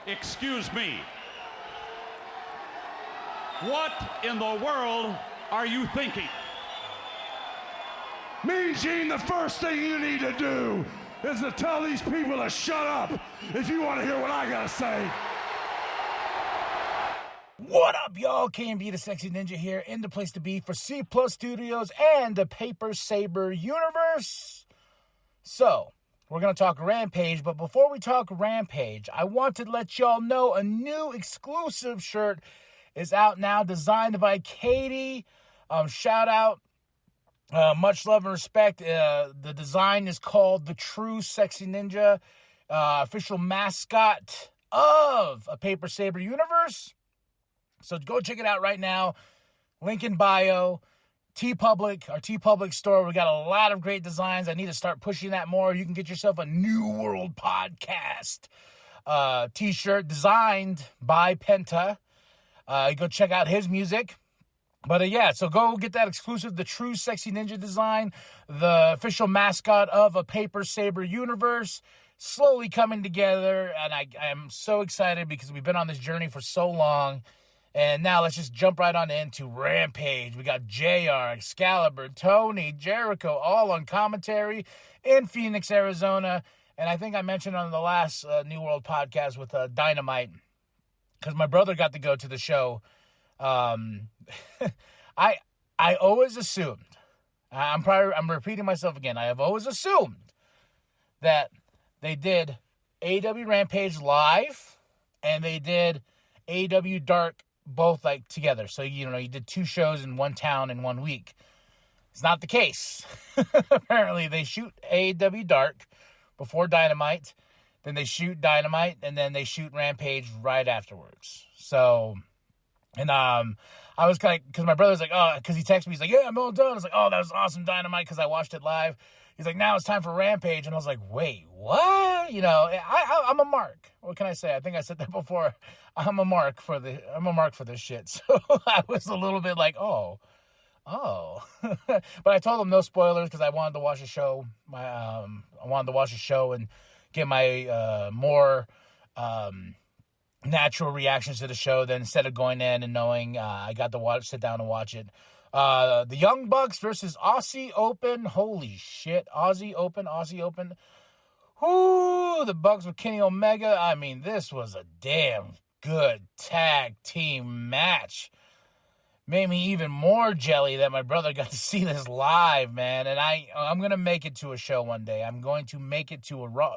Excuse me. What in the world are you thinking? Mean Gene, the first thing you need to do is to tell these people to shut up if you want to hear what I gotta say. What up, y'all? KMB the Sexy Ninja here, in the place to be for C Plus Studios and the Paper Saber universe. So, we're going to talk Rampage, but before we talk Rampage, I want to let y'all know a new exclusive shirt is out now, designed by Katie. Shout out. Much love and respect. The design is called the True Sexy Ninja, official mascot of a Paper Saber universe. So go check it out right now. Link in bio. TeePublic, our TeePublic store. We got a lot of great designs. I need to start pushing that more. You can get yourself a New World Podcast t-shirt designed by Penta. Go check out his music. But yeah, so go get that exclusive, the True Sexy Ninja design, the official mascot of a Paper Saber universe, slowly coming together. And I am so excited because we've been on this journey for so long. And now let's just jump right on into Rampage. We got JR, Excalibur, Tony, Jericho, all on commentary in Phoenix, Arizona. And I think I mentioned on the last New World Podcast with Dynamite, because my brother got to go to the show. I always assumed, I'm repeating myself again, I have always assumed that they did AEW Rampage live and they did AEW Dark both like together. So, you did two shows in one town in 1 week. It's not the case. Apparently they shoot AEW Dark before Dynamite, then they shoot Dynamite, and then they shoot Rampage right afterwards. So, and I was kind of, because my brother's like, oh, because he texted me, he's like, yeah, I'm all done. I was like, oh, that was awesome, Dynamite, because I watched it live. He's like, now it's time for Rampage. And I was like, wait, what? I'm a mark. What can I say? I think I said that before. I'm a mark for this shit. So I was a little bit like, oh. But I told him no spoilers because I wanted to watch a show. I wanted to watch a show and get my more natural reactions to the show. Then instead of going in and knowing, I got to sit down and watch it. The Young Bucks versus Aussie Open. Holy shit. Aussie Open. Whoo, the Bucks with Kenny Omega. I mean, this was a damn good tag team match. Made me even more jelly that my brother got to see this live, man. And I'm going to make it to a show one day. I'm going to make it to a Raw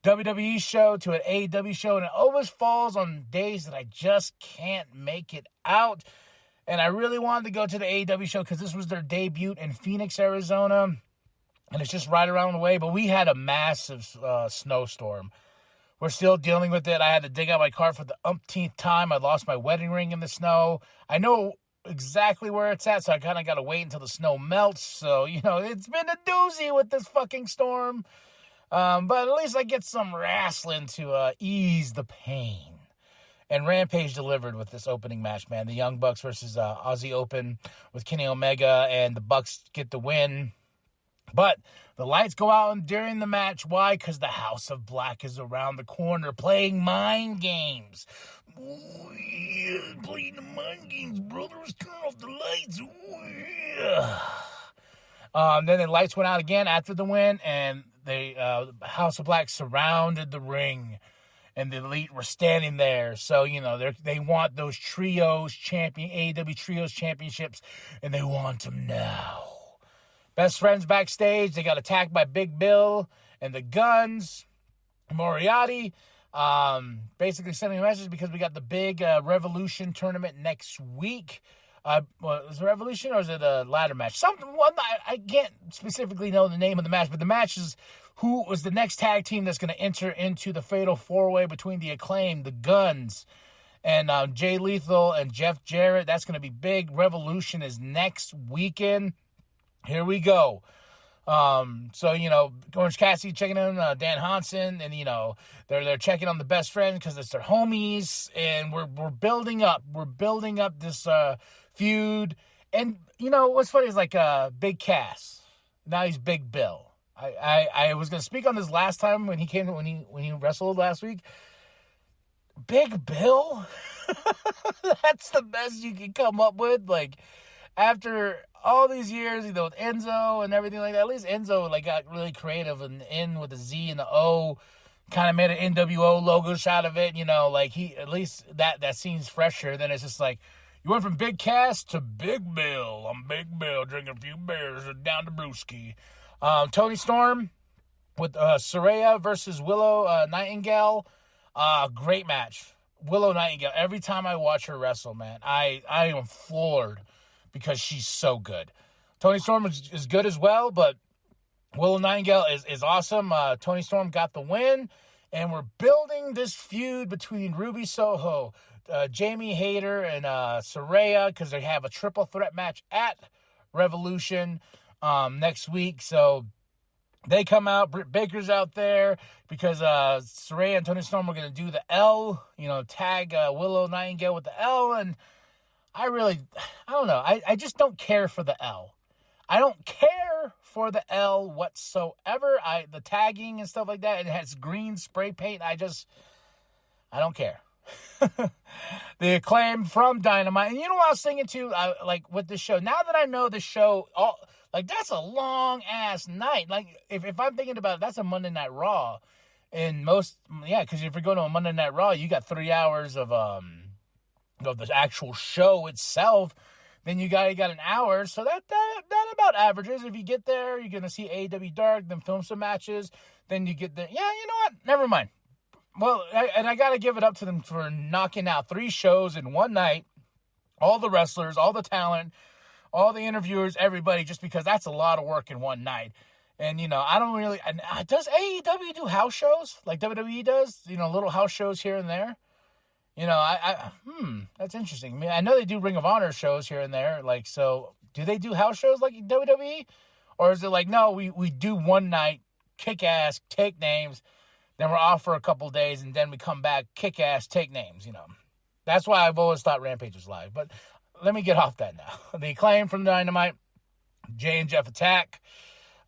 WWE show, to an AEW show, and it always falls on days that I just can't make it out. And I really wanted to go to the AEW show because this was their debut in Phoenix, Arizona. And it's just right around the way. But we had a massive snowstorm. We're still dealing with it. I had to dig out my car for the umpteenth time. I lost my wedding ring in the snow. I know exactly where it's at, so I kind of got to wait until the snow melts. So, it's been a doozy with this fucking storm. But at least I get some wrestling to ease the pain. And Rampage delivered with this opening match, man. The Young Bucks versus Aussie Open with Kenny Omega, and the Bucks get the win. But the lights go out during the match. Why? Because the House of Black is around the corner playing mind games. Oh, yeah, playing the mind games, brothers. Turn off the lights. Oh, yeah. Then the lights went out again after the win, and the House of Black surrounded the ring. And the Elite were standing there. So, they want those AEW Trios championships, and they want them now. Best friends backstage. They got attacked by Big Bill and the Guns. Moriarty basically sending a message because we got the big Revolution tournament next week. Is it Revolution or is it a ladder match? I can't specifically know the name of the match, but the match is who was the next tag team that's going to enter into the fatal four-way between the Acclaim, the Guns, and Jay Lethal and Jeff Jarrett. That's going to be big. Revolution is next weekend. Here we go. So, Orange Cassidy checking in Dan Hansen, and, they're checking on the best friend because it's their homies, and we're building up. We're building up this feud. And, what's funny is like Big Cass. Now he's Big Bill. I was going to speak on this last time when he wrestled last week. Big Bill? That's the best you can come up with? Like, after all these years, you know, with Enzo and everything like that, at least Enzo, like, got really creative and in with the Z and the O, kind of made an NWO logo shot of it, you know, like, he, at least that seems fresher. Then it's just like, you went from Big Cass to Big Bill. I'm Big Bill, drinking a few beers down to Brewski. Tony Storm with Saraya versus Willow Nightingale. Great match. Willow Nightingale, every time I watch her wrestle, man, I am floored because she's so good. Tony Storm is good as well, but Willow Nightingale is awesome. Tony Storm got the win, and we're building this feud between Ruby Soho, Jamie Hayter, and Saraya, because they have a triple threat match at Revolution next week. So they come out. Britt Baker's out there because Saraya and Tony Storm are going to do the L, you know, tag Willow Nightingale with the L. And I don't know. I just don't care for the L. I don't care for the L whatsoever. The tagging and stuff like that, and it has green spray paint. I don't care. The Acclaim from Dynamite. And you know what I was thinking too? Like with this show, now that I know the show, like that's a long ass night. Like if I'm thinking about it, that's a Monday Night Raw. And because if you're going to a Monday Night Raw, you got 3 hours of the actual show itself. Then you got an hour, so that about averages. If you get there, you're gonna see AEW Dark, then film some matches. Then you get there. Yeah, you know what? Never mind. Well, I got to give it up to them for knocking out 3 shows in one night. All the wrestlers, all the talent, all the interviewers, everybody, just because that's a lot of work in one night. And, you know, I don't really... Does AEW do house shows like WWE does? You know, little house shows here and there? You know, that's interesting. I mean, I know they do Ring of Honor shows here and there. Like, so, do they do house shows like WWE? Or is it like, no, we do one night, kick ass, take names... Then we're off for a couple days, and then we come back, kick ass, take names, you know. That's why I've always thought Rampage was live. But let me get off that now. The Acclaim from Dynamite, Jay and Jeff attack.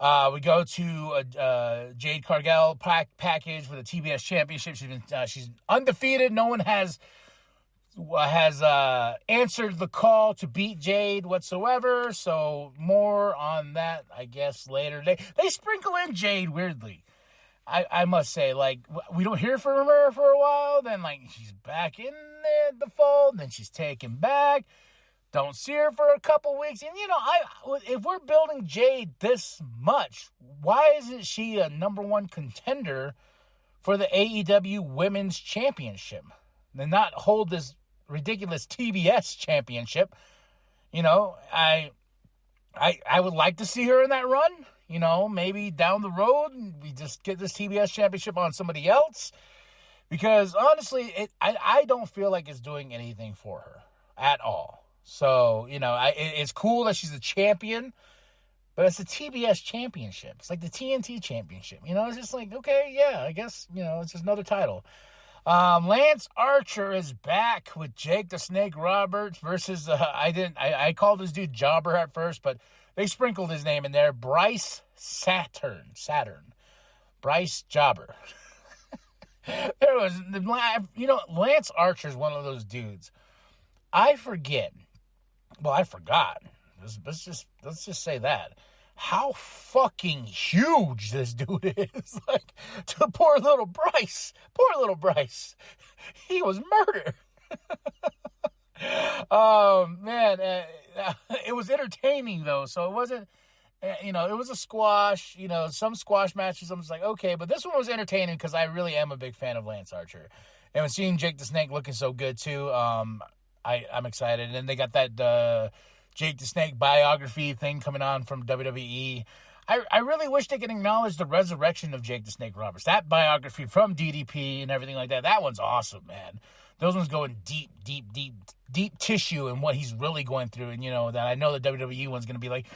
We go to Jade Cargill package for the TBS Championship. She's undefeated. No one has answered the call to beat Jade whatsoever. So more on that, I guess, later. They sprinkle in Jade weirdly. I must say, like, we don't hear from her for a while, then, like, she's back in the fold, then she's taken back, don't see her for a couple weeks, and, you know, if we're building Jade this much, why isn't she a number one contender for the AEW Women's Championship, and not hold this ridiculous TBS Championship? You know, I would like to see her in that run. You know, maybe down the road, we just get this TBS Championship on somebody else. Because, honestly, I don't feel like it's doing anything for her at all. So, you know, it's cool that she's a champion, but it's a TBS Championship. It's like the TNT Championship. You know, it's just like, okay, yeah, I guess, you know, it's just another title. Lance Archer is back with Jake the Snake Roberts versus, I called this dude Jobber at first, but they sprinkled his name in there. Bryce Saturn. Bryce Jobber. There was, you know, Lance Archer's one of those dudes. I forgot. Let's just say that. How fucking huge this dude is. Like, to poor little Bryce. He was murdered. Man, it was entertaining though, so it wasn't, you know, it was a squash, you know, some squash matches I'm just like, okay, but this one was entertaining because I really am a big fan of Lance Archer, and seeing Jake the Snake looking so good too, I'm excited. And then they got that Jake the Snake biography thing coming on from WWE. I really wish they could acknowledge the resurrection of Jake the Snake Roberts, that biography from DDP and everything like that. That one's awesome, man. Those ones go in deep tissue and what he's really going through. And, you know, that I know the WWE one's going to be like,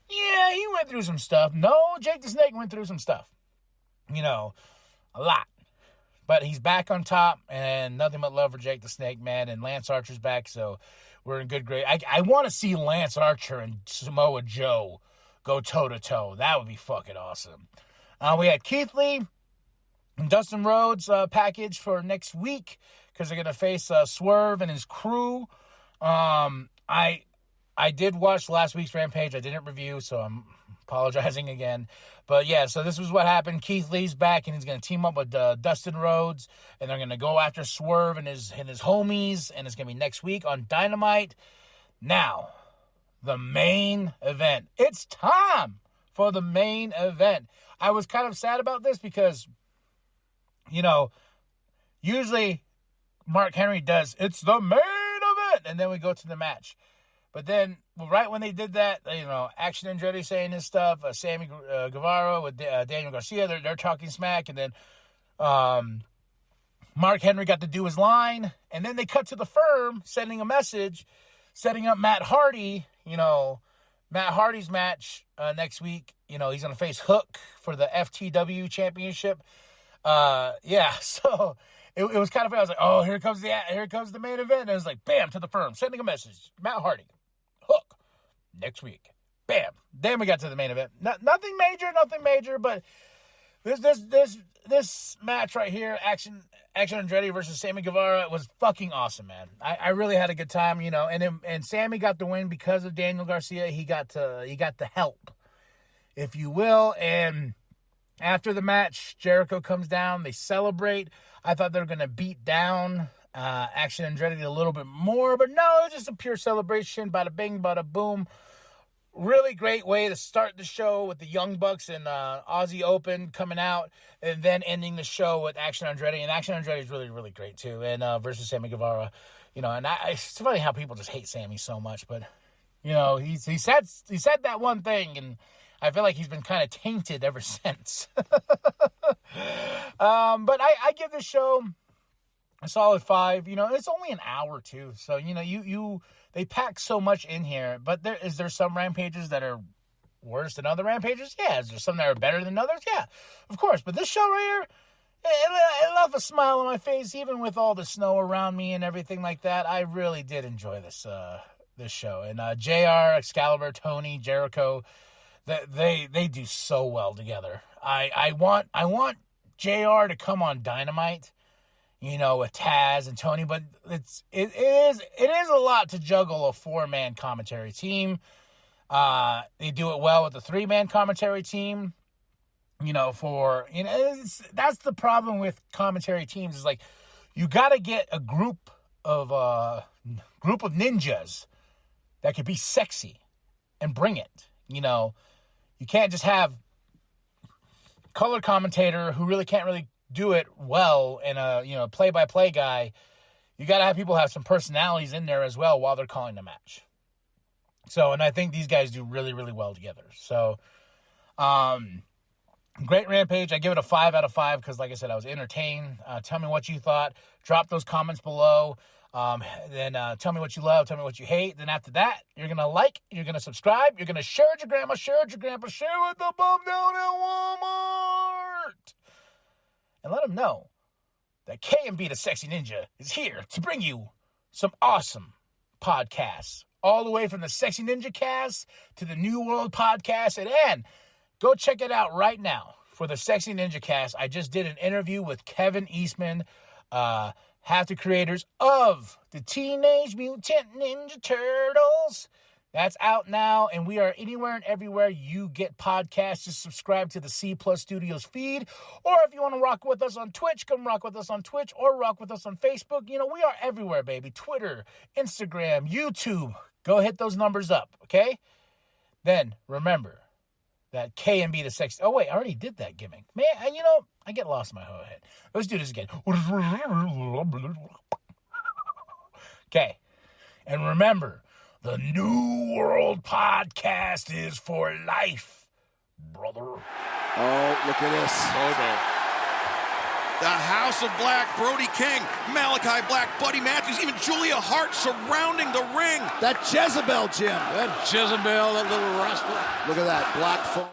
yeah, he went through some stuff. No, Jake the Snake went through some stuff. You know, a lot. But he's back on top, and nothing but love for Jake the Snake, man. And Lance Archer's back, so we're in good grade. I want to see Lance Archer and Samoa Joe go toe-to-toe. That would be fucking awesome. We had Keith Lee Dustin Rhodes package for next week because they're going to face Swerve and his crew. I did watch last week's Rampage. I didn't review, so I'm apologizing again. But yeah, so this was what happened. Keith Lee's back, and he's going to team up with Dustin Rhodes, and they're going to go after Swerve and his homies, and it's going to be next week on Dynamite. Now, the main event. It's time for the main event. I was kind of sad about this because, you know, usually Mark Henry does, it's the main event, and then we go to the match. But then, right when they did that, you know, Action Andretti saying his stuff, Sammy Guevara with Daniel Garcia, they're talking smack, and then Mark Henry got to do his line, and then they cut to the firm, sending a message, setting up Matt Hardy, you know, Matt Hardy's match next week. You know, he's going to face Hook for the FTW championship. Yeah, so it was kind of funny. I was like, oh, here comes the main event. And it was like, bam, to the firm, sending a message. Matt Hardy, Hook, next week. Bam. Then we got to the main event. Nothing major, but this match right here, Action Andretti versus Sammy Guevara, was fucking awesome, man. I really had a good time, you know. And Sammy got the win because of Daniel Garcia. He got the help, if you will. And after the match, Jericho comes down. They celebrate. I thought they were going to beat down Action Andretti a little bit more, but no, it's just a pure celebration. Bada bing, bada boom. Really great way to start the show with the Young Bucks and Aussie Open coming out, and then ending the show with Action Andretti. And Action Andretti is really, really great too. And versus Sammy Guevara, you know. And it's funny how people just hate Sammy so much, but you know, he said that one thing, and I feel like he's been kind of tainted ever since. But I give this show a solid 5. You know, it's only an hour too, so you know they pack so much in here. But is there some Rampages that are worse than other Rampages? Yeah. Is there some that are better than others? Yeah, of course. But this show right here, it left a smile on my face, even with all the snow around me and everything like that. I really did enjoy this show. And JR, Excalibur, Tony, Jericho, they do so well together. I want JR to come on Dynamite, you know, with Taz and Tony, but it is a lot to juggle a 4-man commentary team. They do it well with the 3-man commentary team. You know, that's the problem with commentary teams, is like, you got to get a group of ninjas that could be sexy and bring it. You know, you can't just have color commentator who really can't really do it well, and a play-by-play guy. You got to have people have some personalities in there as well while they're calling the match. So, and I think these guys do really, really well together. So, great Rampage. I give it a 5 out of 5 because, like I said, I was entertained. Tell me what you thought. Drop those comments below. Then tell me what you love. Tell me what you hate. Then after that, you're going to like, you're going to subscribe, you're going to share with your grandma, share with your grandpa, share with the bum down at Walmart. And let them know that K&B the Sexy Ninja is here to bring you some awesome podcasts. All the way from the Sexy Ninja Cast to the New World Podcast. And go check it out right now for the Sexy Ninja Cast. I just did an interview with Kevin Eastman, half the creators of the Teenage Mutant Ninja Turtles. That's out now, and we are anywhere and everywhere you get podcasts. Just subscribe to the C Plus Studios feed, or if you want to rock with us on Twitch, come rock with us on Twitch, or rock with us on Facebook. You know, we are everywhere, baby. Twitter, Instagram, YouTube. Go hit those numbers up, okay? Then, remember that K&B the Sex... Oh, wait, I already did that gimmick. Man, you know, I get lost in my whole head. Let's do this again. Okay. And remember, the New World Podcast is for life, brother. Oh, look at this. Bobo. The House of Black, Brody King, Malachi Black, Buddy Matthews, even Julia Hart surrounding the ring. That Jezebel, Jim. That Jezebel, that little rascal. Look at that, black phone.